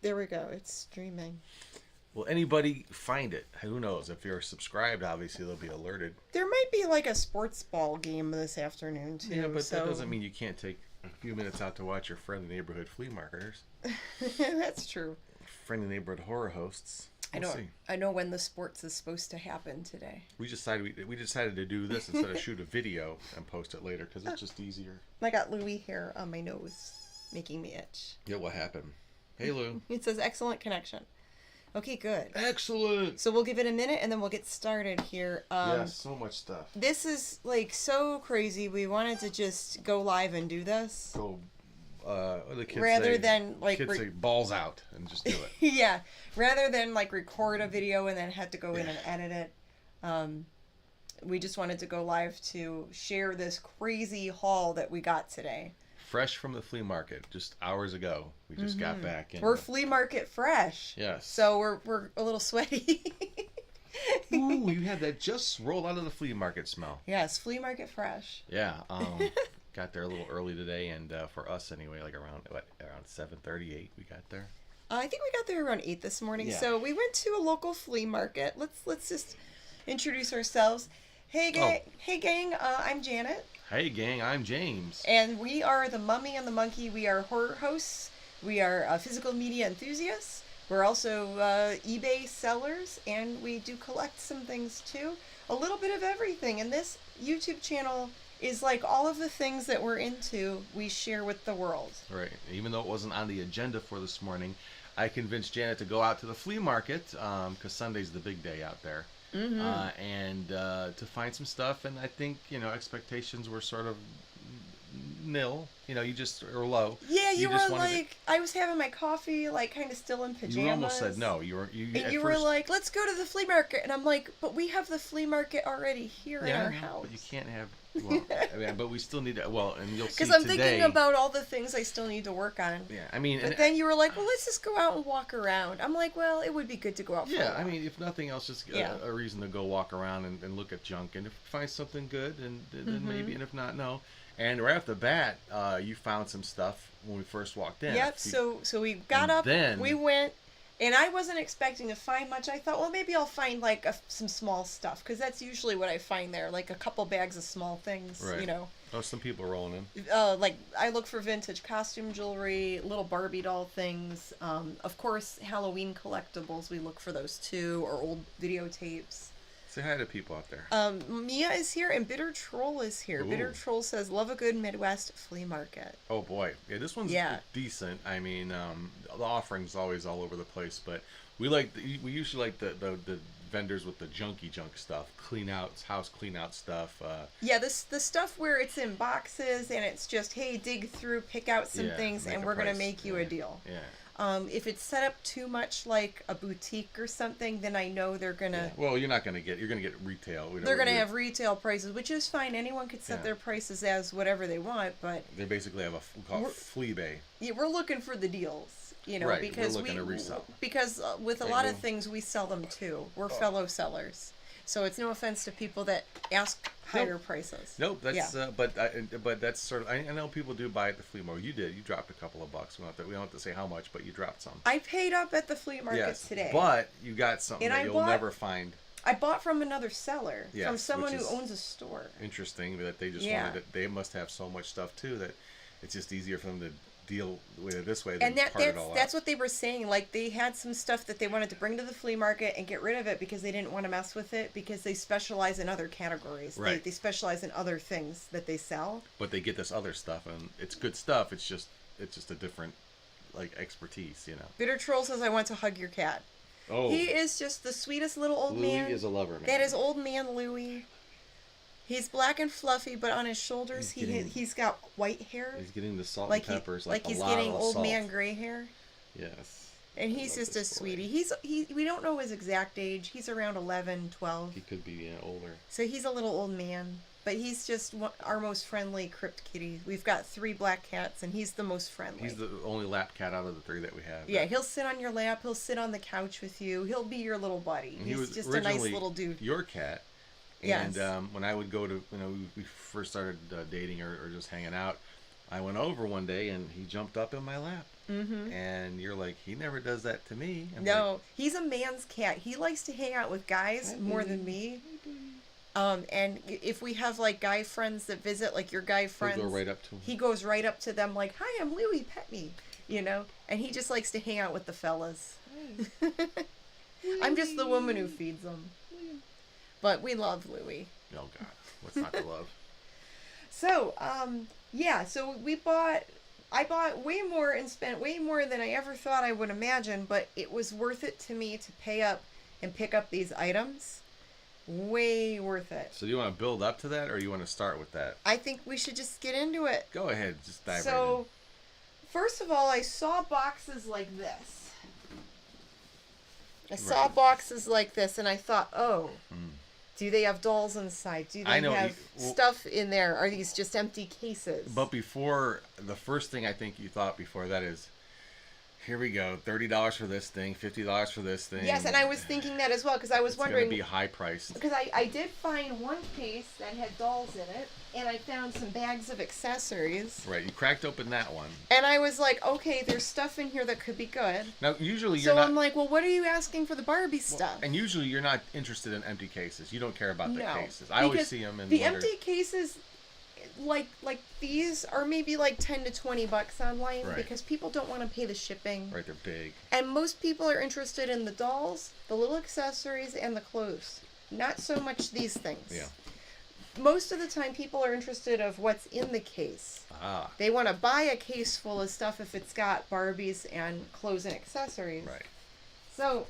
There we go. It's streaming. Will anybody find it? Who knows? If you're subscribed, obviously they'll be alerted. There might be like a sports ball game this afternoon too. Yeah, but that doesn't mean you can't take a few minutes out to watch your friendly neighborhood flea marketers. That's true. Friendly neighborhood horror hosts. I know when the sports is supposed to happen today. We decided to do this instead of shoot a video and post it later because it's just easier. I got Louie hair on my nose, making me itch. Yeah, what happened? Hey, Lou. It says excellent connection. Okay, good. Excellent. So we'll give it a minute and then we'll get started here. Yeah, so much stuff. This is like so crazy. We wanted to just go live and do this. The kids rather than like say balls out and just do it. Yeah, rather than like record a video and then have to go in and edit it. We just wanted to go live to share this crazy haul that we got today. Fresh from the flea market, just hours ago. We just got back. We're flea market fresh. Yes. So we're a little sweaty. Ooh, you had that just rolled out of the flea market smell. Yes, flea market fresh. Yeah. Got there a little early today, and for us anyway, like around 7:38 we got there. I think we got there around 8 this morning. Yeah. So we went to a local flea market. Let's just introduce ourselves. Hey gang, I'm Janet. Hey gang, I'm James. And we are the Mummy and the Monkey. We are horror hosts. We are physical media enthusiasts. We're also eBay sellers, and we do collect some things too. A little bit of everything. And this YouTube channel is like all of the things that we're into, we share with the world. Right. Even though it wasn't on the agenda for this morning, I convinced Janet to go out to the flea market because Sunday's the big day out there. And to find some stuff. And I think, expectations were sort of nil. You just are low. Yeah, you were like, I was having my coffee, like kind of still in pajamas. You almost said no. You were like, let's go to the flea market. And I'm like, but we have the flea market already here in our house. But you can't have... Well, but we still need to. Well, and you'll see because I'm thinking about all the things I still need to work on. Yeah, But then you were like, well, let's just go out and walk around. I'm like, well, it would be good to go out. Yeah, if nothing else, just a reason to go walk around and look at junk, and if you find something good, and then maybe, and if not, no. And right off the bat, you found some stuff when we first walked in. Yep. So we got up. Then we went. And I wasn't expecting to find much. I thought, well, maybe I'll find like some small stuff because that's usually what I find there, like a couple bags of small things, right. Oh, some people are rolling in. Like I look for vintage costume jewelry, little Barbie doll things. Of course, Halloween collectibles. We look for those too, or old videotapes. Say hi to people out there. Mia is here and Bitter Troll is here. Ooh. Bitter Troll says, love a good Midwest flea market. Oh boy. Yeah, this one's decent. I mean, the offering's always all over the place, but we usually like the vendors with the junky junk stuff, house clean out stuff. Yeah, the stuff where it's in boxes and it's just, hey, dig through, pick out some things, and we're going to make you a deal. Yeah. If it's set up too much like a boutique or something, then I know they're gonna. Yeah. Well, you're gonna get retail. They're gonna have retail prices, which is fine. Anyone could set their prices as whatever they want, but they basically have we call it flea bay. Yeah, we're looking for the deals, right, because we're looking to resell. Because with a lot of things we sell them too. We're fellow sellers, so it's no offense to people that ask higher prices. Nope, that's but that's sort of. I know people do buy at the flea market. You did. You dropped a couple of bucks. We don't have to say how much, but you dropped some. I paid up at the flea market today. But you got something that you'll never find. I bought from another seller, from someone who owns a store. Interesting that they just wanted it. They must have so much stuff too that it's just easier for them to deal with it this way than part it all out. That's what they were saying. Like they had some stuff that they wanted to bring to the flea market and get rid of it because they didn't want to mess with it because they specialize in other categories. Right. They specialize in other things that they sell. But they get this other stuff and it's good stuff. It's just a different expertise, Bitter Troll says, I want to hug your cat. Oh. He is just the sweetest little old man. Louie is a lover, man. That is old man Louie. He's black and fluffy, but on his shoulders he's got white hair. He's getting the salt and peppers, like he's getting old man gray hair. Yes. And he's just a sweetie. We don't know his exact age. He's around 11, 12. He could be older. So he's a little old man, but he's just our most friendly crypt kitty. We've got 3 black cats, and he's the most friendly. He's the only lap cat out of the 3 that we have. Yeah, he'll sit on your lap. He'll sit on the couch with you. He'll be your little buddy. He's just a nice little dude. Your cat. And when I would go to, we first started dating or just hanging out, I went over one day and he jumped up in my lap. And you're like, he never does that to me. I'm No, he's a man's cat. He likes to hang out with guys more than me. And if we have like guy friends that visit, like your guy friends, go right up to him. He goes right up to them like, "Hi, I'm Louie, pet me," and he just likes to hang out with the fellas. I'm just the woman who feeds them. But we love Louie. Oh God, what's not to love? So, so I bought way more and spent way more than I ever thought I would imagine, but it was worth it to me to pay up and pick up these items. Way worth it. So do you want to build up to that, or you want to start with that? I think we should just get into it. Go ahead, just dive right in. So, first of all, I saw boxes like this. I saw boxes like this, and I thought, oh, do they have dolls inside? Do they have stuff in there? Are these just empty cases? But before, the first thing I think you thought before that is, here we go, $30 for this thing, $50 for this thing. Yes, and I was thinking that as well, because I was wondering. It's going to be high priced. Because I did find one case that had dolls in it, and I found some bags of accessories. Right, you cracked open that one. And I was like, okay, there's stuff in here that could be good. Now, usually you're not... So I'm like, well, what are you asking for the Barbie stuff? And usually you're not interested in empty cases. You don't care about the cases. I because always see them and the empty cases, like these are maybe like $10 to $20 online, because people don't want to pay the shipping. Right, they're big. And most people are interested in the dolls, the little accessories, and the clothes. Not so much these things. Yeah. Most of the time, people are interested of what's in the case. They want to buy a case full of stuff if it's got Barbies and clothes and accessories. Right. So,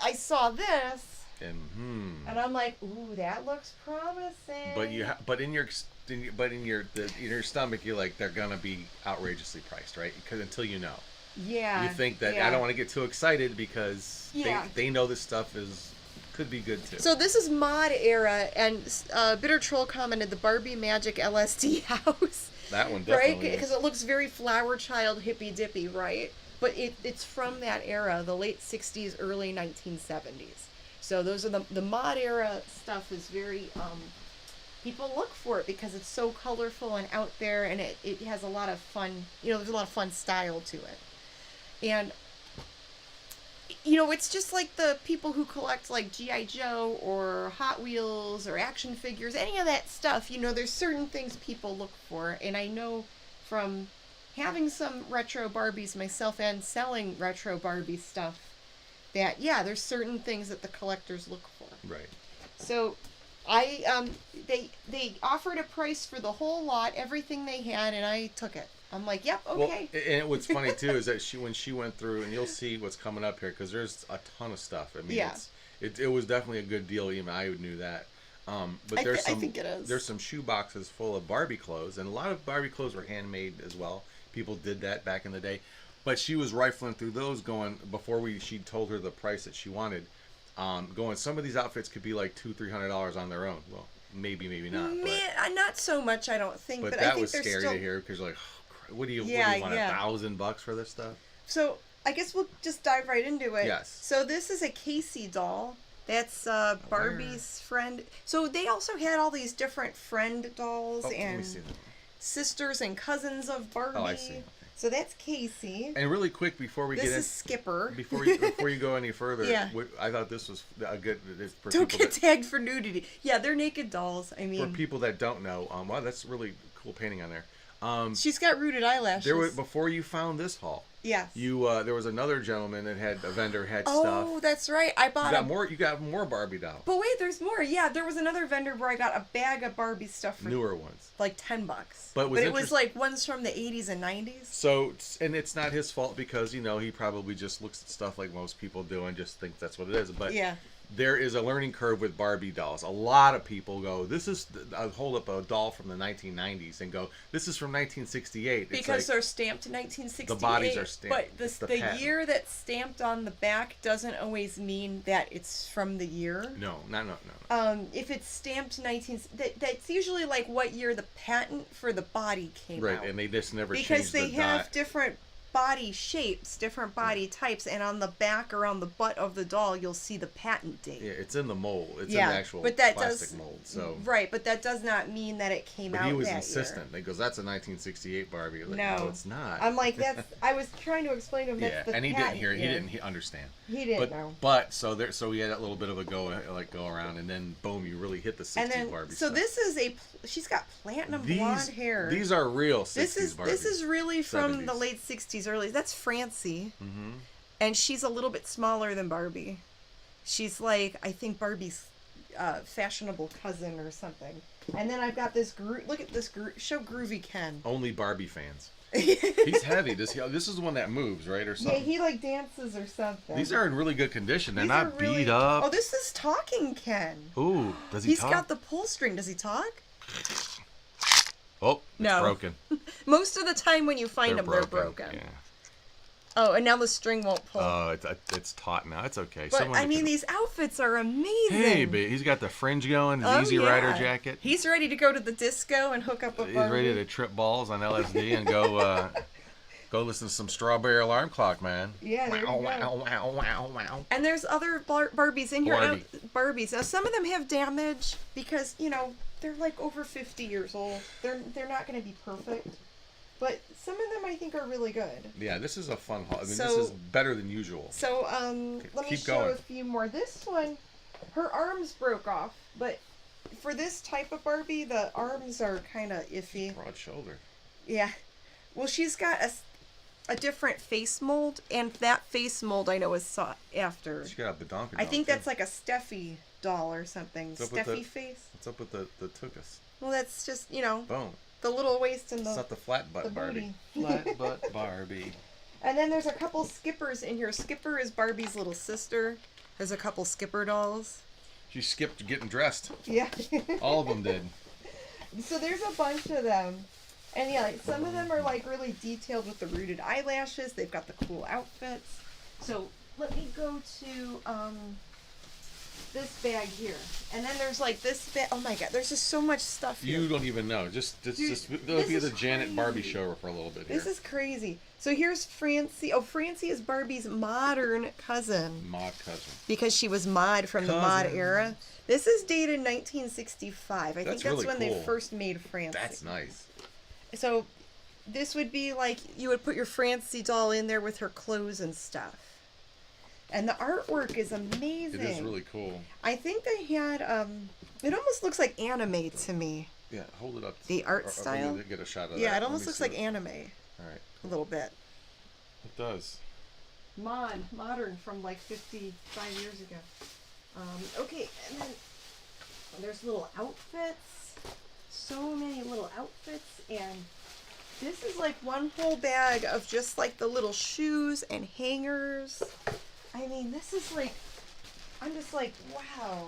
I saw this, and I'm like, ooh, that looks promising. But in your stomach, you're like, they're gonna be outrageously priced, right? Because until you know. Yeah. You think that I don't want to get too excited because they know this stuff could be good too. So this is mod era, and Bitter Troll commented the Barbie Magic LSD house. That one definitely right? Because it looks very flower child hippy dippy, right? But it's from that era, the late 60s, early 1970s. So those are the mod era stuff is very people look for it because it's so colorful and out there, and it has a lot of fun. There's a lot of fun style to it, and. It's just like the people who collect like G.I. Joe or Hot Wheels or action figures, any of that stuff. There's certain things people look for. And I know from having some retro Barbies myself and selling retro Barbie stuff that, there's certain things that the collectors look for. Right. So they offered a price for the whole lot, everything they had, and I took it. I'm like, yep, okay. Well, and what's funny too is that when she went through, and you'll see what's coming up here because there's a ton of stuff. I mean, it was definitely a good deal. Even I knew that. But I think it is. There's some shoe boxes full of Barbie clothes, and a lot of Barbie clothes were handmade as well. People did that back in the day, but she was rifling through those, going before she told her the price that she wanted. Going, some of these outfits could be like $200-$300 on their own. Well, maybe not. Man, not so much. I don't think. But that I think was scary to hear because you're like. What do you want, $1,000 for this stuff? So, I guess we'll just dive right into it. Yes. So, this is a Casey doll. That's Barbie's friend. So, they also had all these different friend dolls and sisters and cousins of Barbie. Oh, I see. Okay. So, that's Casey. And really quick, before we get in... This is Skipper. Before you go any further, I thought this was a good... Don't get tagged for nudity. Yeah, they're naked dolls. I mean... For people that don't know, wow, that's really cool painting on there. She's got rooted eyelashes. Before you found this haul. Yes. There was another gentleman that had a vendor stuff. Oh, that's right. I bought You got more Barbie dolls. But wait, there's more. Yeah, there was another vendor where I got a bag of Barbie stuff for newer ones, like $10. But it was like ones from the 80s and 90s. So, and it's not his fault because he probably just looks at stuff like most people do and just thinks that's what it is. But there is a learning curve with Barbie dolls. A lot of people go, hold up a doll from the 1990s and go, this is from 1968. Because they're stamped in 1968. The bodies are stamped. But the year that's stamped on the back doesn't always mean that it's from the year. No. If it's stamped that's usually like what year the patent for the body came out. Right, and they just never changed because the they have different body shapes, different body types, and on the back or on the butt of the doll, you'll see the patent date. Yeah, it's in the mold. It's Yeah, in the actual but that plastic does- mold. So Right, but that does not mean that it came But out he was that insistent. year. He goes, "That's a 1968 Barbie." Like, No. no, it's not. I'm like, I was trying to explain to him yeah, that's the and he didn't patent hear. He year. didn't understand. He didn't But know. so we had that little bit of a go around, and then boom, you really hit the 60s And then, Barbie. so stuff. this is she's got platinum blonde hair. These are real 60s Barbies. This is really from the 70s. late 60s, early. That's Francie. Mm-hmm. And she's a little bit smaller than Barbie. She's like, I think Barbie's fashionable cousin or something. And then I've got this look at this show Groovy Ken. Only Barbie fans. He's heavy. This is the one that moves, right, or something? Yeah, he like dances or something. These are in really good condition. They're These are not really- beat up. Oh, this is Talking Ken. Ooh, does he He's talk? got the pull string. Does he talk? Oh, it's No. broken. Most of the time when you find them, they're broken. Yeah. Oh, and now the string won't pull. Oh, it's taut now. It's okay. but Someone I mean, can- these outfits are amazing. Hey, but he's got the fringe going, his Oh, Easy yeah. Rider jacket. He's ready to go to the disco and hook up with He's Barbie. ready to trip balls on LSD and go go listen to some Strawberry Alarm Clock, man. Yeah, there you Wow, go. wow, wow, wow, wow. And there's other Barbies in here. Barbie. Barbies. Now, some of them have damage because, they're like over 50 years old. They're not going to be perfect. But some of them I think are really good. Yeah, this is a fun haul. I mean, So- this is better than usual. So, let me Keep show going. a few more. This one, her arms broke off, but for this type of Barbie, the arms are kind of iffy. Broad shoulder. Yeah. Well, she's got a different face mold, and that face mold I know is sought after. She got a badonka I doll, think too. that's like a Steffi doll or something. What's up with Steffi the- face. What's up with the tuchus? Well, that's just, Boom. the little waist and It's the... not the flat butt the Barbie. booty. Flat butt Barbie. And then there's a couple Skippers in here. Skipper is Barbie's little sister. There's a couple Skipper dolls. She skipped getting dressed. Yeah. All of them did. So there's a bunch of them. And yeah, like, some of them are like really detailed with the rooted eyelashes. They've got the cool outfits. So let me go to this bag here. And then there's like this bag. Oh my god, there's just so much stuff here. You don't even know. Just Dude, there'll this be is the Janet Barbie crazy. show for a little bit here. This is crazy. So here's Francie. Oh, Francie is Barbie's modern cousin. Mod cousin. Because she was mod from the mod Cousin. era. This is dated 1965. I think That's that's really when cool. they first made Francie. That's nice. So this would be like you would put your Francie doll in there with her clothes and stuff. And the artwork is amazing. It is really cool. I think they had it almost looks like anime to me. Yeah, hold it up. The art Let me style? get a shot of that. Yeah, it Let almost me looks see like it. anime All right. a little bit. It does. Modern from like 55 years ago. Okay, and then there's little outfits. So many little outfits, and this is like one whole bag of just like the little shoes and hangers. I mean, this is like, I'm just like, wow,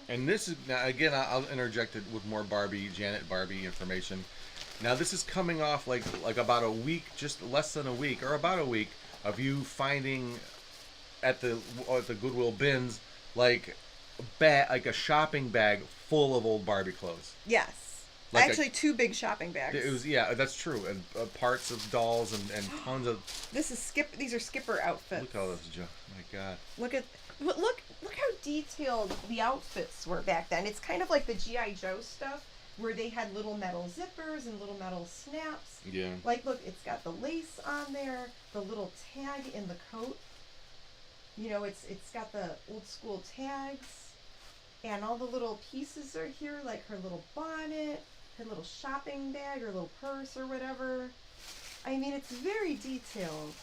And this is now again. I'll interject it with more Janet Barbie information. Now this is coming off like about a week, just less than a week, or about a week of you finding at the Goodwill bins like a shopping bag full of old Barbie clothes. Yes. Like Actually, two big shopping bags. It was that's true, and parts of dolls and tons of. These are Skipper outfits. Look at all this junk. My God. Look how detailed the outfits were back then. It's kind of like the G.I. Joe stuff where they had little metal zippers and little metal snaps. Yeah. Like, look, it's got the lace on there, the little tag in the coat. It's got the old school tags, and all the little pieces are here, like her little bonnet, her little shopping bag, or little purse, or whatever. I mean, it's very detailed.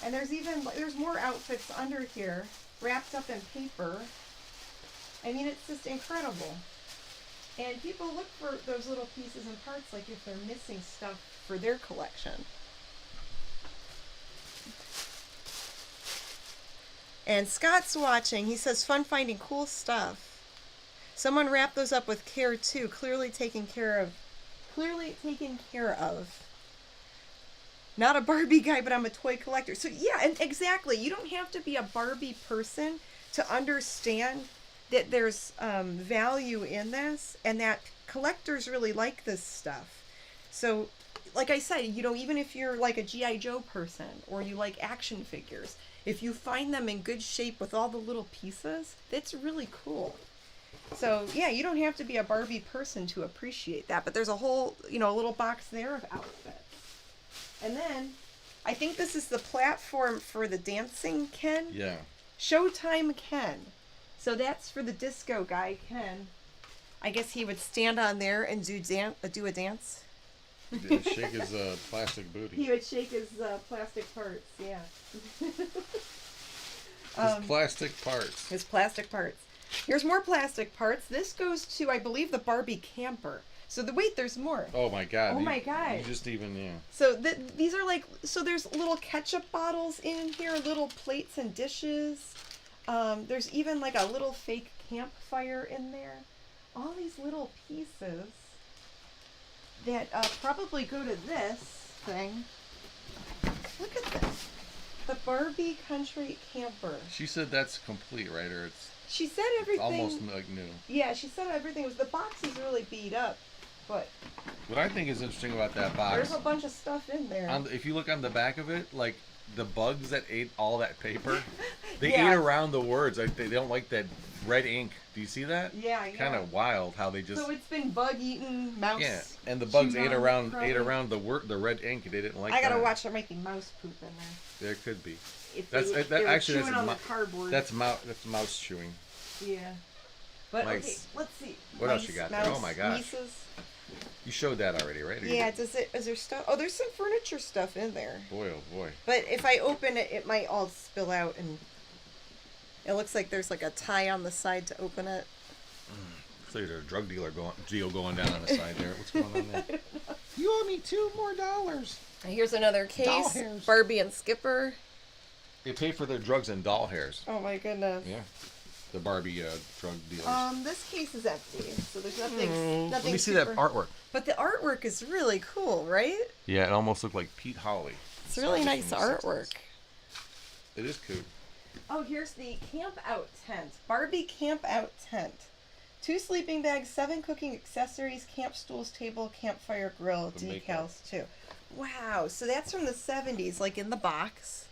And there's more outfits under here, wrapped up in paper. I mean, it's just incredible. And people look for those little pieces and parts, like if they're missing stuff for their collection. And Scott's watching. He says, fun finding cool stuff. Someone wrapped those up with care too. Clearly taken care of. Not a Barbie guy, but I'm a toy collector. So yeah, and exactly. You don't have to be a Barbie person to understand that there's value in this, and that collectors really like this stuff. So like I said, you know, even if you're like a G.I. Joe person or you like action figures, if you find them in good shape with all the little pieces, that's really cool. So, yeah, you don't have to be a Barbie person to appreciate that. But there's a whole, you know, a little box there of outfits. And then, I think this is the platform for the dancing Ken. Yeah. Showtime Ken. So that's for the disco guy, Ken. I guess he would stand on there and do a dance. Yeah, shake his plastic booty. He would shake his plastic parts, yeah. His plastic parts. His plastic parts. Here's more plastic parts. This goes to, I believe, the Barbie camper. So wait, there's more. Oh my god. Oh my god. You just even, yeah. So these are like, so there's little ketchup bottles in here, little plates and dishes. There's even like a little fake campfire in there. All these little pieces that probably go to this thing. Look at this. The Barbie Country Camper. She said that's complete, right? Or she said everything. almost like new. Yeah, she said everything was. The box is really beat up, but. What I think is interesting about that box. There's a bunch of stuff in there. If you look on the back of it, like the bugs that ate all that paper, they Yeah. ate around the words. Like they don't like that red ink. Do you see that? Yeah. Kind of wild how they just. So it's been bug eaten, mouse. Yeah, and the bugs ate around probably. the red ink. They didn't like. I gotta that. watch. There might be mouse poop in there. There could be. If That's they, that they were actually chewing that's on the cardboard. That's mouse chewing. Yeah. But Mice. okay, let's see. What else you got there? Oh my gosh. Mices. You showed that already, right? Or Yeah. Is there stuff? Oh, there's some furniture stuff in there. Boy, oh boy. But if I open it, it might all spill out, and it looks like there's like a tie on the side to open it. So there's a drug deal going down on the side there. What's going on there? You owe me $2 more. Here's another case. Doll hairs. Barbie and Skipper. They pay for their drugs in doll hairs. Oh my goodness. Yeah. The Barbie drug dealers. This case is empty, so there's nothing. Let me see that artwork. But the artwork is really cool, right? Yeah, it almost looked like Pete Holly. It's really nice artwork. It is cool. Oh, here's the camp out tent. Barbie camp out tent. 2 sleeping bags, 7 cooking accessories, camp stools, table, campfire grill, decals too. Wow, so that's from the 70s, like in the box.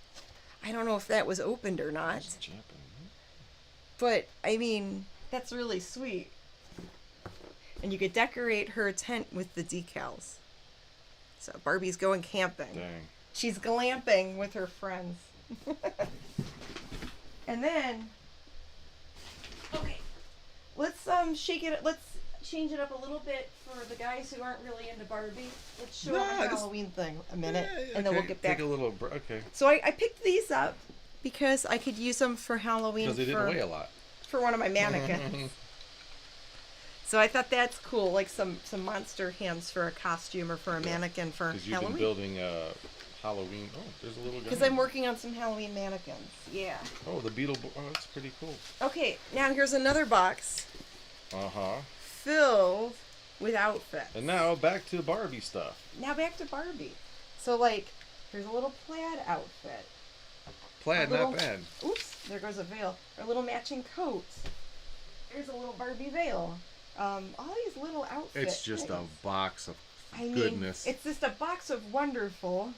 I don't know if that was opened or not. But, I mean, that's really sweet. And you could decorate her tent with the decals. So Barbie's going camping. Dang. She's glamping with her friends. And then, okay, let's shake it. Let's change it up a little bit for the guys who aren't really into Barbie. Let's show them a Halloween thing a minute, and then we'll get back. Take a little. Okay. So I picked these up because I could use them for Halloween. Because they didn't weigh a lot. For one of my mannequins. So I thought that's cool, like some monster hands for a costume or for a mannequin for Halloween. Because you've been building Halloween. Oh, there's a little guy. Because I'm working on some Halloween mannequins. Yeah. Oh, the beetle. Oh, that's pretty cool. Okay, now here's another box. Filled with outfits. And now back to Barbie stuff. Now back to Barbie. So like, here's a little plaid outfit. Plaid, not bad. Oops, there goes a veil. Our little matching coats. There's a little Barbie veil. All these little outfits. It's just a box of I goodness. mean, it's just a box of wonderful.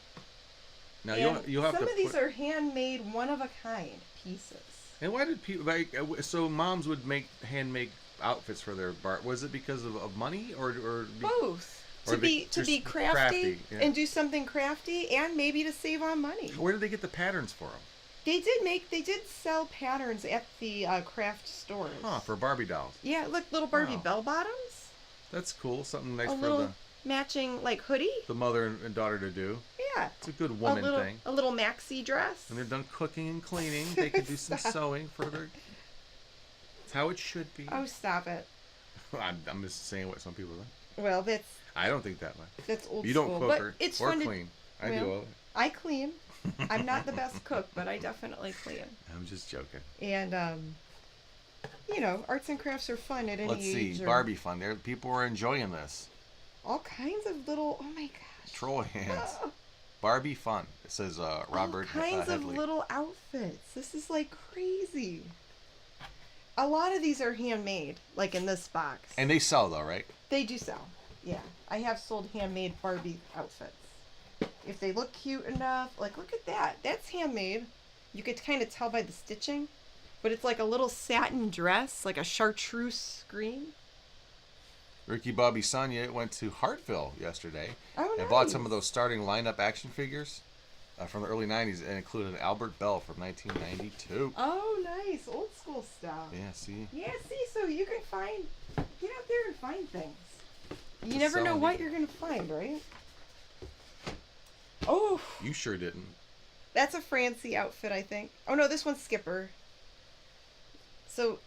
Now and you have some to of these are handmade, one of a kind pieces. And why did people like? So moms would make handmade outfits for their was it because of money or both? Or to be crafty yeah. and do something crafty, and maybe to save on money. Where did they get the patterns for them? They did sell patterns at the craft stores. Huh, for Barbie dolls. Yeah, look, little Barbie bell bottoms. That's cool. Something nice a for little the matching like hoodie. The mother and daughter to do. Yeah. It's a good woman thing. A little maxi dress. When they're done cooking and cleaning, they can do some sewing for their. It's how it should be. Oh, stop it. I'm just saying what some people think. Well, that's. I don't think that way. That's old you school. don't cook but or, it's or fun clean. To, I do all. I clean. I'm not the best cook, but I definitely clean. I'm just joking. And arts and crafts are fun at any age. Let's see, Barbie fun. There, people are enjoying this. All kinds of little. Oh my gosh. Troll hands. Barbie fun. It says Robert All kinds of Headley. little outfits. This is like crazy. A lot of these are handmade, like in this box. And they sell though, right? They do sell. Yeah, I have sold handmade Barbie outfits. If they look cute enough, like look at that. That's handmade. You could kind of tell by the stitching, but it's like a little satin dress, like a chartreuse green. Ricky Bobby Sonia went to Hartville yesterday Oh, and nice. bought some of those starting lineup action figures from the early 90s and included Albert Bell from 1992. Oh, nice. Old school stuff. Yeah, see? Yeah, see, so you can get out there and find things. You Just never know selling what it. you're going to find, right? Oh, You sure didn't. that's a Francie outfit, I think. Oh, no, this one's Skipper. So,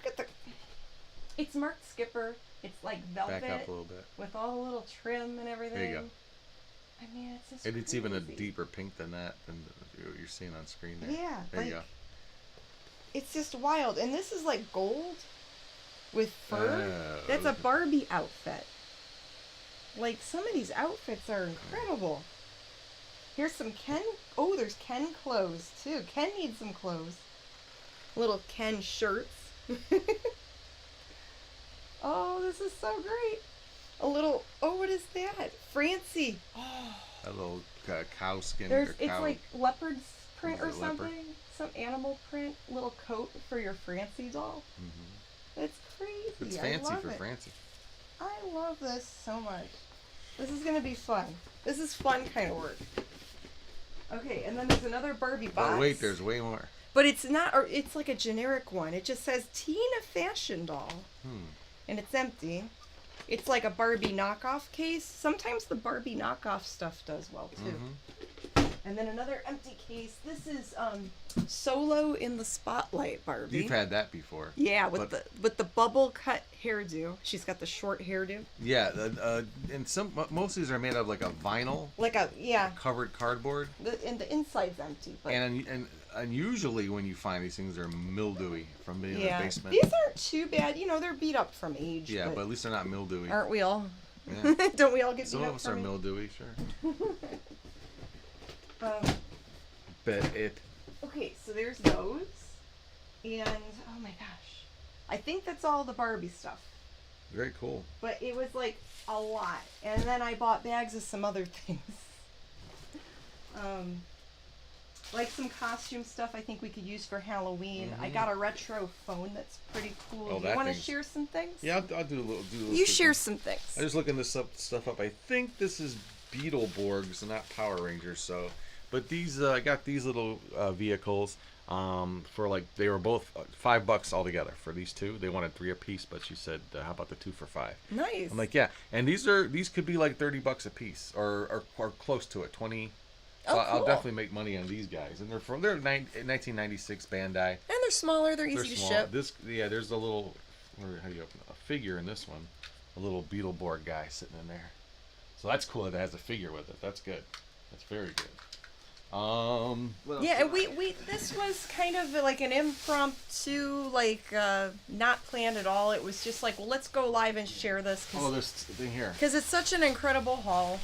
look at the... It's marked Skipper. It's like velvet. Back up a little bit. With all the little trim and everything. There you go. I mean, it's just And it's even a crazy. deeper pink than that, than what you're seeing on screen there. Yeah, There you like, go. it's just wild. And this is like gold with fur. Oh. That's a Barbie outfit. Like, some of these outfits are incredible. Here's some Ken. Oh, there's Ken clothes, too. Ken needs some clothes. Little Ken shirts. Oh, this is so great. A little, oh, what is that? Francie. Oh, A little cow skin. there's, or it's cow. like leopard print Is or it leopard? something. Some animal print. Little coat for your Francie doll. Mhm. It's crazy. It's I fancy love for it. Francie. I love this so much. This is going to be fun. This is fun kind of work. Okay, and then there's another Barbie box. But wait, there's way more. But it's not, or it's like a generic one. It just says Tina Fashion Doll. And it's empty. It's like a Barbie knockoff case. Sometimes the Barbie knockoff stuff does well too. Mhm. And then another empty case. This is Solo in the Spotlight Barbie. You've had that before. Yeah, with the bubble cut hairdo. She's got the short hairdo. Yeah, and most of these are made of like a vinyl Like a covered cardboard. and the inside's empty. But And usually when you find these things, they're mildewy from being in the yeah, basement. these aren't too bad. You know, they're beat up from age. Yeah, but at least they're not mildewy. aren't we all? Yeah. Don't we all get Some beat of up us are from age? mildewy, sure. Um, But it. Okay, so there's those. And, oh my gosh. I think that's all the Barbie stuff. Very cool. But it was like a lot. And then I bought bags of some other things. Like some costume stuff I think we could use for Halloween. I got a retro phone that's pretty cool. Oh, You that want to thing's- share some things? Yeah, I'll do a little. You share some things. I was looking this stuff up. I think this is Beetleborgs, not Power Rangers. So, but these I got these little vehicles for like they were both $5 altogether for these two. They wanted 3 apiece, but she said, "How about the 2 for $5?" Nice. I'm like, yeah. And these could be like $30 a piece, or close to it, 20. So Oh, I'll cool. definitely make money on these guys, and they're 1996 Bandai. And they're smaller, they're They're easy to small. ship. There's a little, how do you open a figure in this one, a little Beetleborg guy sitting in there. So that's cool that it has a figure with it. That's good. That's very good. What else Yeah, did and we this was kind of like an impromptu, like not planned at all. It was just like, well, let's go live and share this Oh, this thing here. because it's such an incredible haul.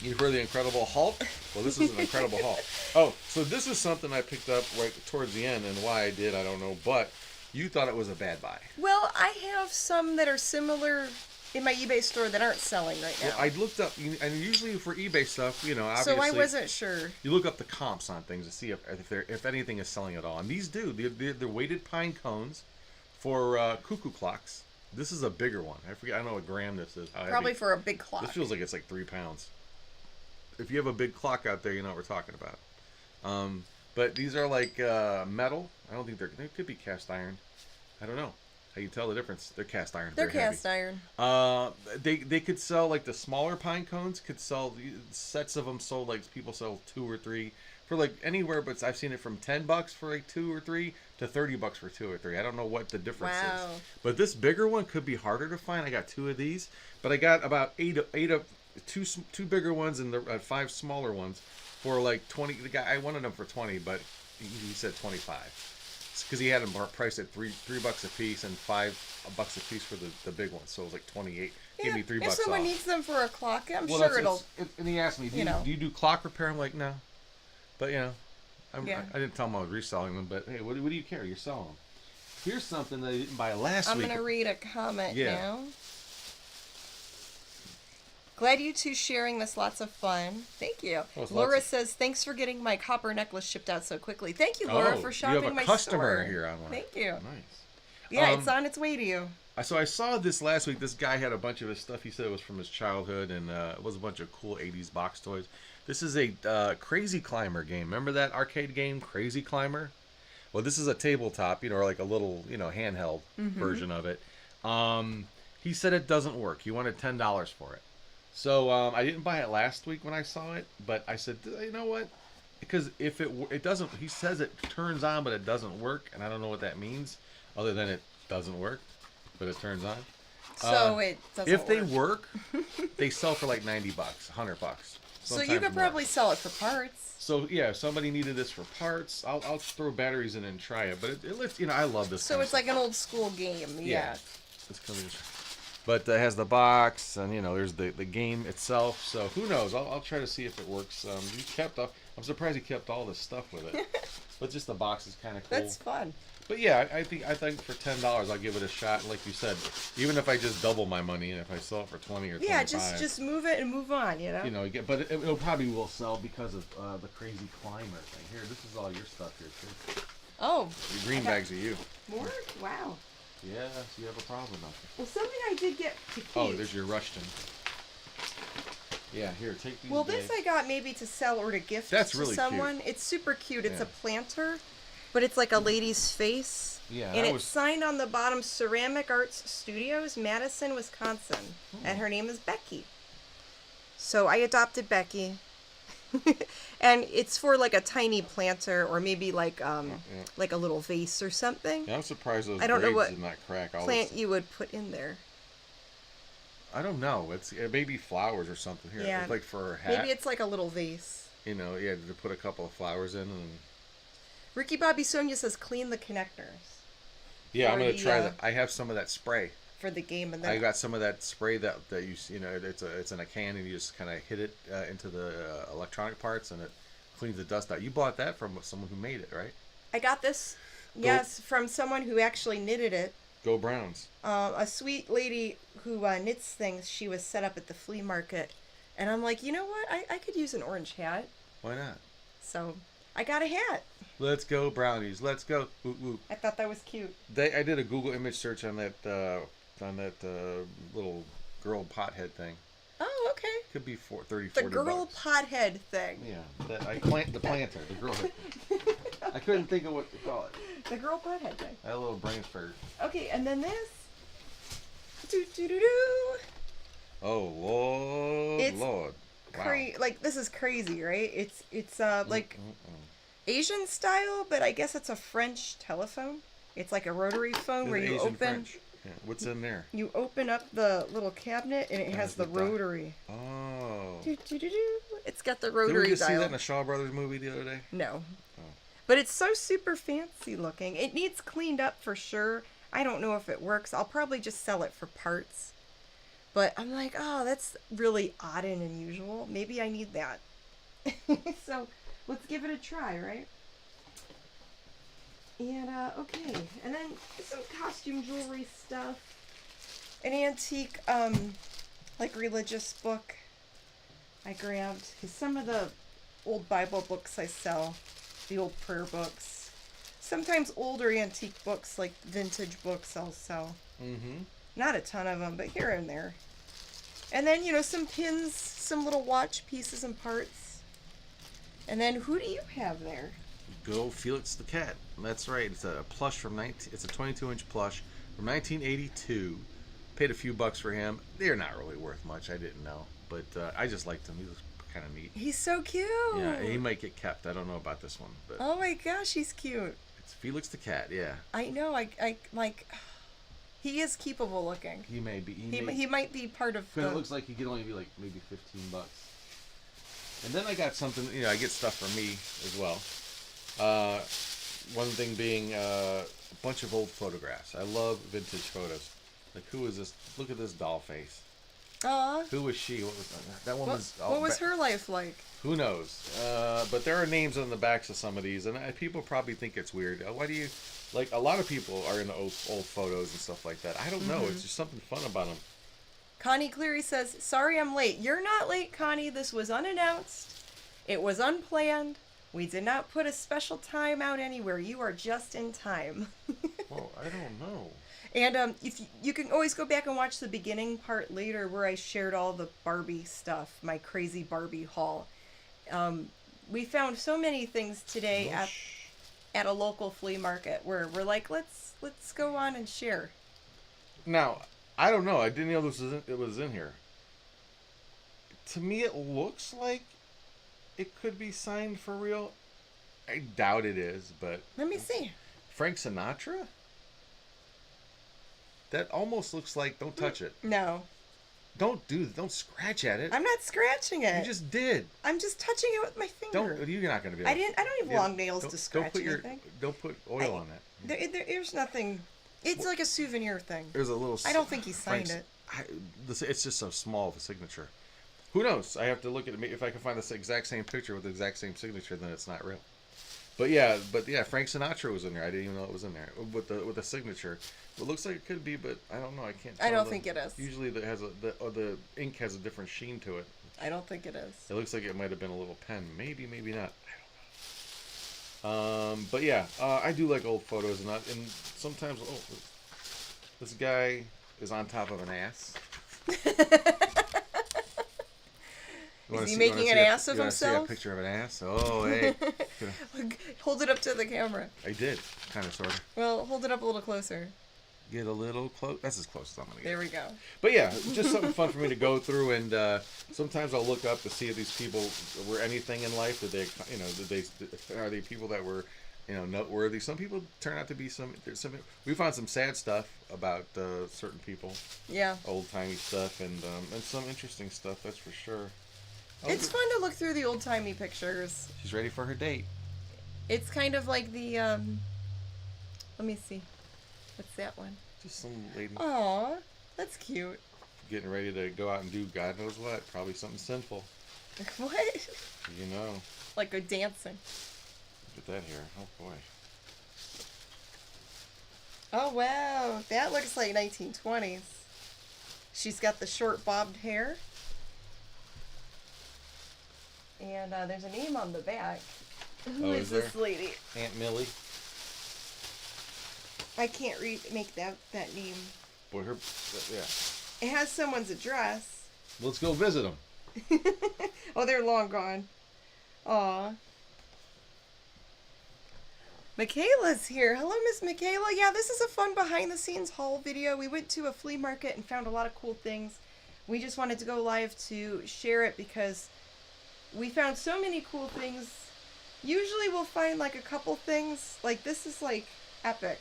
You've heard the Incredible Hulk? Well, this is an Incredible Hulk. Oh, so this is something I picked up right towards the end, and why I did, I don't know, but you thought it was a bad buy. Well, I have some that are similar in my eBay store that aren't selling right now. Well, I looked up, and usually for eBay stuff, obviously. So I wasn't sure. You look up the comps on things to see if anything is selling at all, and these do. They're weighted pine cones for cuckoo clocks. This is a bigger one. I forget. I don't know what gram this is. How Probably heavy. for a big clock. This feels like it's like 3 pounds. If you have a big clock out there, you know what we're talking about. But these are like metal. I don't think they could be cast iron. I don't know. How you tell the difference? They're cast iron. They're Very heavy. cast iron. They could sell like the smaller pine cones. Could sell sets of them. Sold like people sell 2 or 3 for like anywhere. But I've seen it from $10 for like 2 or 3 to $30 for 2 or 3. I don't know what the difference Wow. is. But this bigger one could be harder to find. I got 2 of these, but I got about 8 of two bigger ones and the 5 smaller ones for like 20. The guy, I wanted them for 20, but he said 25 because he had them priced at $3 a piece and $5 a piece for the big ones. So it was like 28. Give me $3 If someone off. needs them for a clock, I'm Well, sure that's- it'll. and he asked me, do you know. you do clock repair? I'm like, no, but Yeah. I didn't tell him I was reselling them. But hey, what do you care? You're selling them. Here's something that I didn't buy last I'm week. gonna read a comment Yeah. now. Glad you two sharing this. Lots of fun. Thank you. Laura says, thanks for getting my copper necklace shipped out so quickly. Thank you, Laura, for shopping my store. You have a customer here online. Thank you. Nice. Yeah, it's on its way to you. So I saw this last week. This guy had a bunch of his stuff. He said it was from his childhood, and it was a bunch of cool 80s box toys. This is a Crazy Climber game. Remember that arcade game, Crazy Climber? Well, this is a tabletop, or like a little, handheld version of it. He said it doesn't work. He wanted $10 for it. So I didn't buy it last week when I saw it, but I said, you know what? Because if it doesn't, he says it turns on, but it doesn't work, and I don't know what that means, other than it doesn't work, but it turns on. So it doesn't work. If they work, they sell for like $90, $100. So you could probably sell it for parts. So yeah, if somebody needed this for parts, I'll throw batteries in and try it. But it lets, I love this. So it's like an old school game. Yeah. It's coming. But it has the box, and there's the game itself. So who knows? I'll try to see if it works. I'm surprised he kept all this stuff with it. But just the box is kind of cool. That's fun. But yeah, I think for $10 I'll give it a shot. Like you said, even if I just double my money, and if I sell it for 20 or 25. Yeah, just move it and move on. But it probably will sell because of the Crazy Climber thing. Here, this is all your stuff here too. Oh. Your green bags are you. More? Wow. Yeah, so you have a problem up there. Well, something I did get to keep. Oh, there's your Rushton. Yeah, here, take these. Well, this I got maybe to sell or to gift to someone. Cute. It's super cute. It's a planter, but it's like a lady's face. Yeah, and it's signed on the bottom, Ceramic Arts Studios, Madison, Wisconsin. And her name is Becky. So I adopted Becky. And it's for like a tiny planter, or maybe like like a little vase or something. Yeah, I'm surprised those I don't know what did not crack. Plant you would put in there. I don't know. It's maybe flowers or something here. Yeah. It's like for her hat. Maybe it's like a little vase. To put a couple of flowers in. And... Ricky Bobby Sonia says clean the connectors. Yeah, I'm gonna try that. I have some of that spray for the game, and then I got some of that spray that you it's in a can, and you just kind of hit it into the electronic parts, and it cleans the dust out. You bought that from someone who made it, right? I got this, from someone who actually knitted it. Go Browns. A sweet lady who knits things. She was set up at the flea market, and I'm like, you know what? I could use an orange hat. Why not? So I got a hat. Let's go brownies. Let's go. Woo, woo. I thought that was cute. I did a Google image search on that little girl pothead thing. Oh, okay. Could be 30, $40. The girl pothead thing. Yeah, the planter, the girl. I couldn't think of what to call it. The girl pothead thing. I had a little brain fart. Okay, and then this. Oh Lord! Wow. Like this is crazy, right? It's like Asian style, but I guess it's a French telephone. It's like a rotary phone where you Asian open. French. Yeah. What's in there? You open up the little cabinet, and it has the rotary. Oh. It's got the rotary. Did we just see that in a Shaw Brothers movie the other day? No. Oh. But it's so super fancy looking. It needs cleaned up for sure. I don't know if it works. I'll probably just sell it for parts. But I'm like, oh, that's really odd and unusual. Maybe I need that. So let's give it a try, right? And, okay. And then some costume jewelry stuff. An antique, like religious book I grabbed. Because some of the old Bible books I sell, the old prayer books. Sometimes older antique books, like vintage books, I'll sell. Mm-hmm. Not a ton of them, but here and there. And then, some pins, some little watch pieces and parts. And then, who do you have there? Good old Felix the cat. That's right. It's a plush it's a 22-inch plush from 1982. Paid a few bucks for him. They're not really worth much. I didn't know, but I just liked him. He was kind of neat. He's so cute. Yeah, he might get kept. I don't know about this one, but oh my gosh, he's cute. It's Felix the cat. Yeah. I know. I like. He is keepable looking. He may be. He might be part of. It looks like he could only be like maybe $15. And then I got something. I get stuff for me as well. One thing being a bunch of old photographs. I love vintage photos. Like, who is this? Look at this doll face. Who was she? What was that woman's? What was her life like? Who knows? But there are names on the backs of some of these, and people probably think it's weird. Why do you like? A lot of people are into old photos and stuff like that. I don't know. It's just something fun about them. Connie Cleary says, sorry I'm late. You're not late, Connie. This was unannounced. It was unplanned. We did not put a special time out anywhere. You are just in time. Well, I don't know. And if you can always go back and watch the beginning part later where I shared all the Barbie stuff, my crazy Barbie haul. We found so many things today at a local flea market where we're like, let's go on and share. Now, I don't know. I didn't know it was in here. To me, it looks like it could be signed for real. I doubt it is, but... Let me see. Frank Sinatra? That almost looks like... Don't touch it. No. Don't scratch at it. I'm not scratching it. You just did. I'm just touching it with my finger. You're not going to be able I don't have long nails to scratch anything. Don't put oil on that. There's nothing... It's like a souvenir thing. There's a little... I don't think he signed it. It's just so small of a signature. Who knows? I have to look at it. If I can find the exact same picture with the exact same signature, then it's not real. But yeah, Frank Sinatra was in there. I didn't even know it was in there with the signature. It looks like it could be, but I don't know. I can't. I don't think it is. Usually, the ink has a different sheen to it. I don't think it is. It looks like it might have been a little pen. Maybe not. I don't know. But yeah, I do like old photos, and sometimes this guy is on top of an ass. Is he making an ass of himself? See a picture of an ass? Oh, hey. Hold it up to the camera. I did, kind of, sort of. Well, hold it up a little closer. Get a little close. That's as close as I'm going to get. There we go. But yeah, just something fun for me to go through, and sometimes I'll look up to see if these people were anything in life. Are they people that were, noteworthy? Some people turn out to be we found some sad stuff about certain people. Yeah. Old-timey stuff, and some interesting stuff, that's for sure. It's fun to look through the old-timey pictures. She's ready for her date. It's kind of like the, let me see. What's that one? Just some lady. Aw, that's cute. Getting ready to go out and do God knows what. Probably something sinful. What? You know. Like go dancing. Look at that hair. Oh, boy. Oh, wow. That looks like 1920s. She's got the short bobbed hair. And there's a name on the back. Who is this lady? Aunt Millie. I can't make that name. Boy, yeah. It has someone's address. Let's go visit them. Oh, they're long gone. Aw. Michaela's here. Hello, Miss Michaela. Yeah, this is a fun behind-the-scenes haul video. We went to a flea market and found a lot of cool things. We just wanted to go live to share it because we found so many cool things. Usually we'll find like a couple things. Like this is like epic.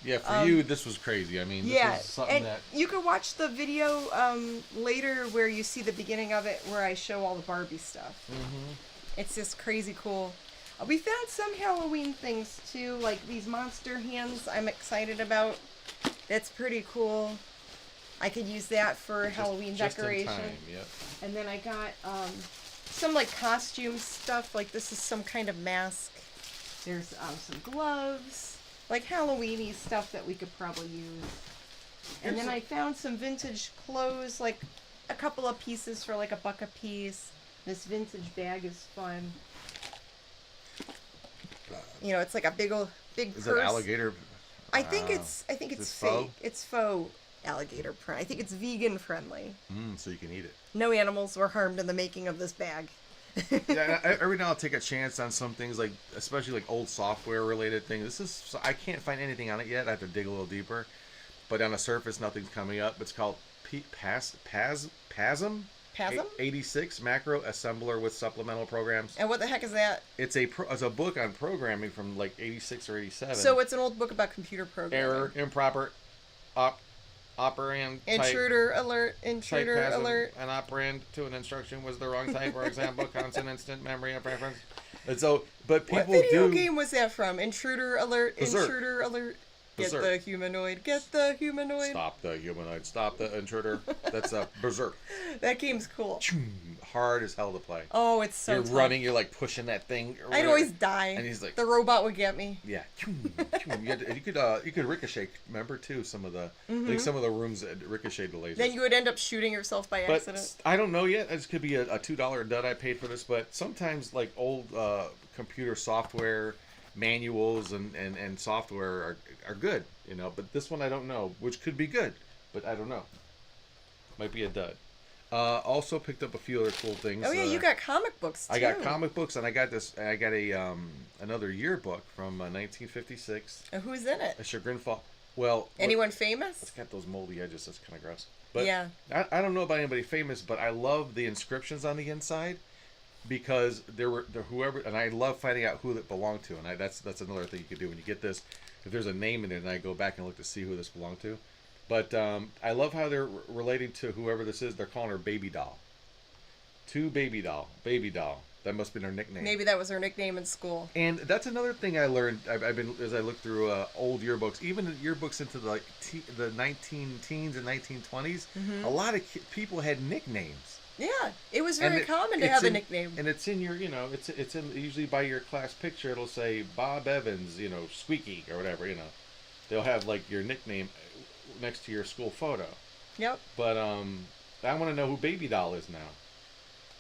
Yeah, for you, this was crazy. I mean, this is something and that... you can watch the video later where you see the beginning of it where I show all the Barbie stuff. Mm-hmm. It's just crazy cool. We found some Halloween things too, like these monster hands I'm excited about. That's pretty cool. I could use that for Halloween decoration. Just in time, yep. And then I got some like costume stuff, like this is some kind of mask. There's some gloves. Like Halloween-y stuff that we could probably use. And then I found some vintage clothes, like a couple of pieces for like $1 a piece. This vintage bag is fun. You know, it's like a big purse. Is it alligator? I think it's fake. Faux? It's faux alligator print. I think it's vegan friendly. So you can eat it. No animals were harmed in the making of this bag. Yeah, every now I'll take a chance on some things, like especially like old software related things. I can't find anything on it yet. I have to dig a little deeper, but on the surface nothing's coming up. It's called PASM 86 Macro Assembler with Supplemental Programs. And what the heck is that? It's a book on programming from like 86 or 87. So it's an old book about computer programming. Error, improper, operand, intruder alert, intruder type alert. An operand to an instruction was the wrong type, for example, constant instant memory of reference. And so, but people What video game was that from? Intruder alert, Berserk. intruder alert. Get Berserk. the humanoid. Get the humanoid. Stop the humanoid. Stop the intruder. That's a Berserk. That game's cool. Hard as hell to play. Oh, it's so You're tough. running, you're like pushing that thing. Or I'd whatever. always die. And he's like, the robot would get me. yeah. You could ricochet. Remember too some of the I think some of the rooms that ricocheted the lasers. Then you would end up shooting yourself by But accident. I don't know yet. This could be a $2 dud I paid for this. But sometimes like old computer software manuals and software are good, you know. But this one I don't know, which could be good, but I don't know. Might be a dud. Also picked up a few other cool things. Oh yeah, you got comic books too. I got comic books, and I got this. I got a another yearbook from 1956. Who's in it? A Chagrin Fall. Well, Anyone famous? It's got those moldy edges. That's kind of gross. But yeah. I don't know about anybody famous, but I love the inscriptions on the inside because there whoever, and I love finding out who that belonged to. And that's another thing you could do when you get this. If there's a name in it, and I go back and look to see who this belonged to. But I love how they're relating to whoever this is. They're calling her Baby Doll. Baby Doll. That must have been her nickname. Maybe that was her nickname in school. And that's another thing I learned. I've been as I look through old yearbooks, even yearbooks into the 19-teens and 1920s. A lot of people had nicknames. Yeah, it was very common to have a nickname. And it's in your, it's in usually by your class picture. It'll say Bob Evans, Squeaky or whatever. They'll have like your nickname next to your school photo. Yep. But I want to know who Baby Doll is now.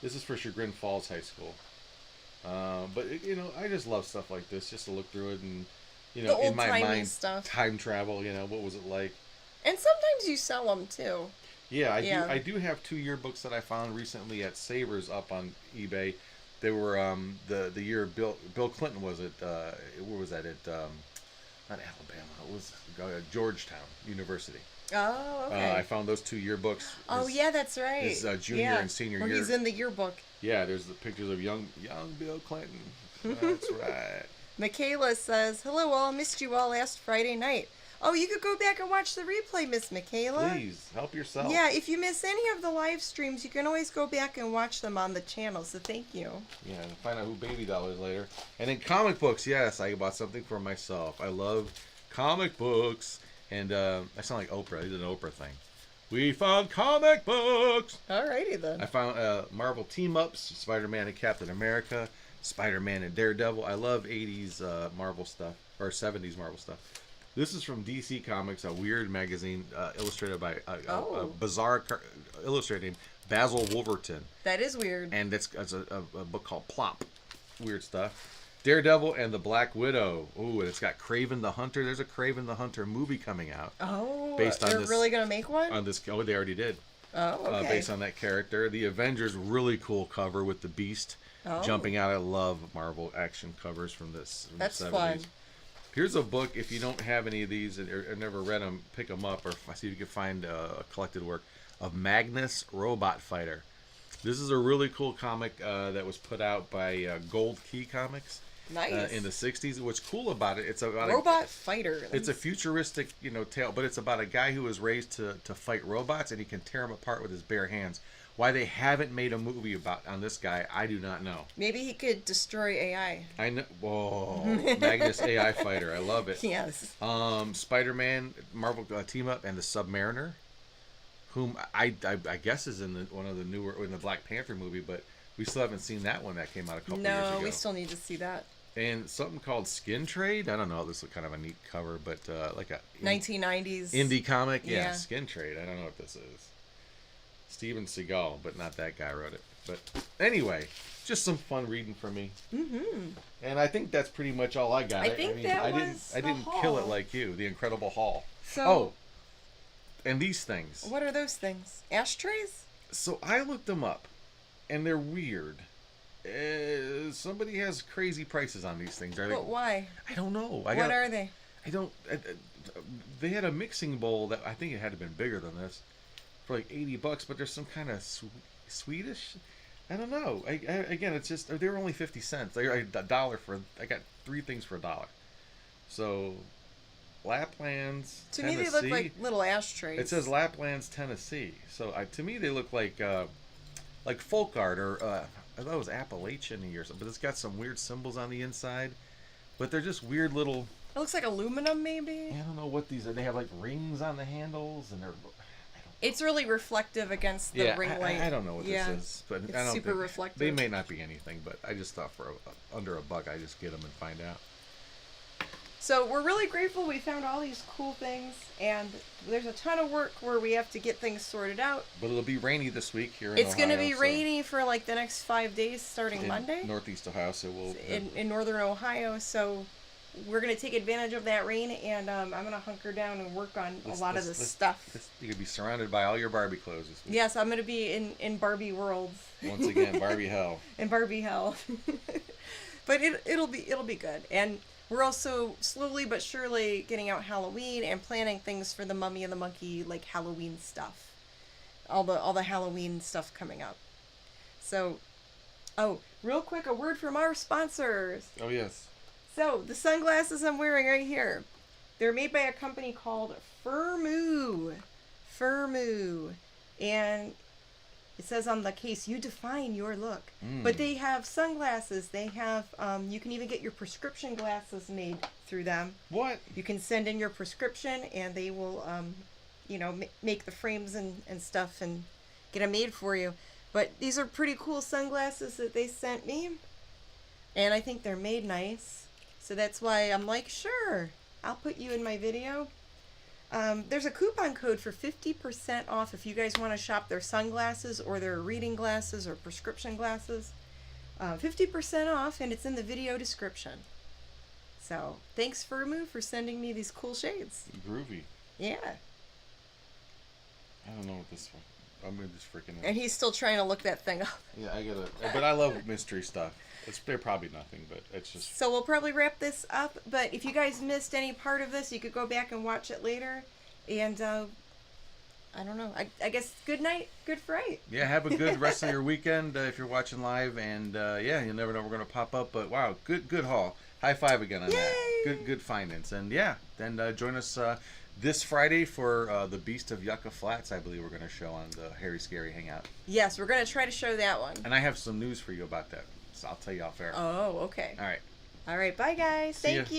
This is for Chagrin Falls High School. But I just love stuff like this, just to look through it and the in my mind, stuff. time travel. What was it like? And sometimes you sell them too. Yeah, I do have 2 yearbooks that I found recently at Savers up on eBay. They were the year Bill Clinton was at where was that at not Alabama, it was Georgetown University. Oh, okay. I found those 2 yearbooks. Oh yeah, that's right. His junior and senior year. He's in the yearbook. Yeah, there's the pictures of young Bill Clinton. That's right. Michaela says, "Hello all, missed you all last Friday night." Oh, you could go back and watch the replay, Miss Michaela. Please, help yourself. Yeah, if you miss any of the live streams, you can always go back and watch them on the channel, so thank you. Yeah, and find out who Baby Doll is later. And then comic books, yes, I bought something for myself. I love comic books. And I sound like Oprah. I did an Oprah thing. We found comic books! Alrighty then. I found Marvel team-ups, Spider-Man and Captain America, Spider-Man and Daredevil. I love 80s Marvel stuff, or 70s Marvel stuff. This is from DC Comics, a weird magazine illustrated by a bizarre illustrator named Basil Wolverton. That is weird. And it's a book called Plop. Weird stuff. Daredevil and the Black Widow. Ooh, and it's got Kraven the Hunter. There's a Kraven the Hunter movie coming out. Oh, based on they're this, really going to make one? On this, they already did. Oh, okay. Based on that character. The Avengers, really cool cover with the Beast jumping out. I love Marvel action covers from this. From That's the 70s. fun. Here's a book. If you don't have any of these or never read them, pick them up or see if you can find a collected work of Magnus Robot Fighter. This is a really cool comic that was put out by Gold Key Comics. Nice. In the 60s. What's cool about it, it's about Robot Fighter. It's a futuristic, tale, but it's about a guy who was raised to fight robots, and he can tear them apart with his bare hands. Why they haven't made a movie on this guy, I do not know. Maybe he could destroy AI. I know. Whoa, Magnus AI Fighter. I love it. Yes. Spider-Man, Marvel team up, and the Submariner, whom I guess is in one of the newer in the Black Panther movie, but we still haven't seen that one that came out a couple years ago. No, we still need to see that. And something called Skin Trade. I don't know. This is kind of a neat cover, but like a 1990s indie comic. Yeah, Skin Trade. I don't know what this is. Steven Seagal, but not that guy wrote it. But anyway, just some fun reading for me. Mm-hmm. And I think that's pretty much all I got. I didn't kill it like you. The Incredible Haul. So, and these things. What are those things? Ashtrays? So I looked them up, and they're weird. Somebody has crazy prices on these things. But why? I don't know. What are they? I don't. They had a mixing bowl that I think it had to have been bigger than this for like $80, but there's some kind of Swedish. I don't know. Again, it's just they were only 50 cents. They were $1 for. I got 3 things for $1. So, Laplands. To Tennessee. me, they look like little ashtrays. It says Laplands, Tennessee. So to me, they look like folk art or. I thought it was Appalachian or something, but it's got some weird symbols on the inside. But they're just weird little It looks like aluminum, maybe. I don't know what these are. They have like rings on the handles, and they're. It's really reflective against the ring light. I don't know what this is, but it's I don't super think, reflective. They may not be anything, but I just thought for under $1, I just get them and find out. So we're really grateful we found all these cool things, and there's a ton of work where we have to get things sorted out. But it'll be rainy this week here in It's Ohio. going to be rainy for like the next 5 days starting in Monday. Northeast Ohio, so we'll... In northern Ohio, so we're going to take advantage of that rain, and I'm going to hunker down and work on a lot of this stuff. You're going to be surrounded by all your Barbie clothes this week. Yes, I'm going to be in Barbie world. Once again, Barbie hell. In Barbie hell. But it'll be good. And we're also slowly but surely getting out Halloween and planning things for the Mummy and the Monkey, like Halloween stuff. All the Halloween stuff coming up. So, real quick, a word from our sponsors. Oh, yes. So, the sunglasses I'm wearing right here, they're made by a company called FIRMOO. FIRMOO. And it says on the case, you define your look. But they have sunglasses. They have, you can even get your prescription glasses made through them. What? You can send in your prescription and they will, make the frames and stuff and get them made for you. But these are pretty cool sunglasses that they sent me. And I think they're made nice. So that's why I'm like, sure, I'll put you in my video. There's a coupon code for 50% off if you guys want to shop their sunglasses or their reading glasses or prescription glasses. 50% off, and it's in the video description. So, thanks FIRMOO for sending me these cool shades. Groovy. Yeah. I don't know what this one... I'm gonna just freaking out. And he's still trying to look that thing up. Yeah, I gotta... But I love mystery stuff. They're probably nothing, but it's just... So we'll probably wrap this up, but if you guys missed any part of this, you could go back and watch it later. And, I don't know. I guess good night, good fright. Yeah, have a good rest of your weekend if you're watching live. And, yeah, you never know we're going to pop up. But, wow, good haul. High five again on that. Good findings. And, yeah, then join us this Friday for the Beast of Yucca Flats, I believe we're going to show on the Harry Scary Hangout. Yes, we're going to try to show that one. And I have some news for you about that. So I'll tell you off air. Oh, okay. All right. All right, bye, guys. Thank you.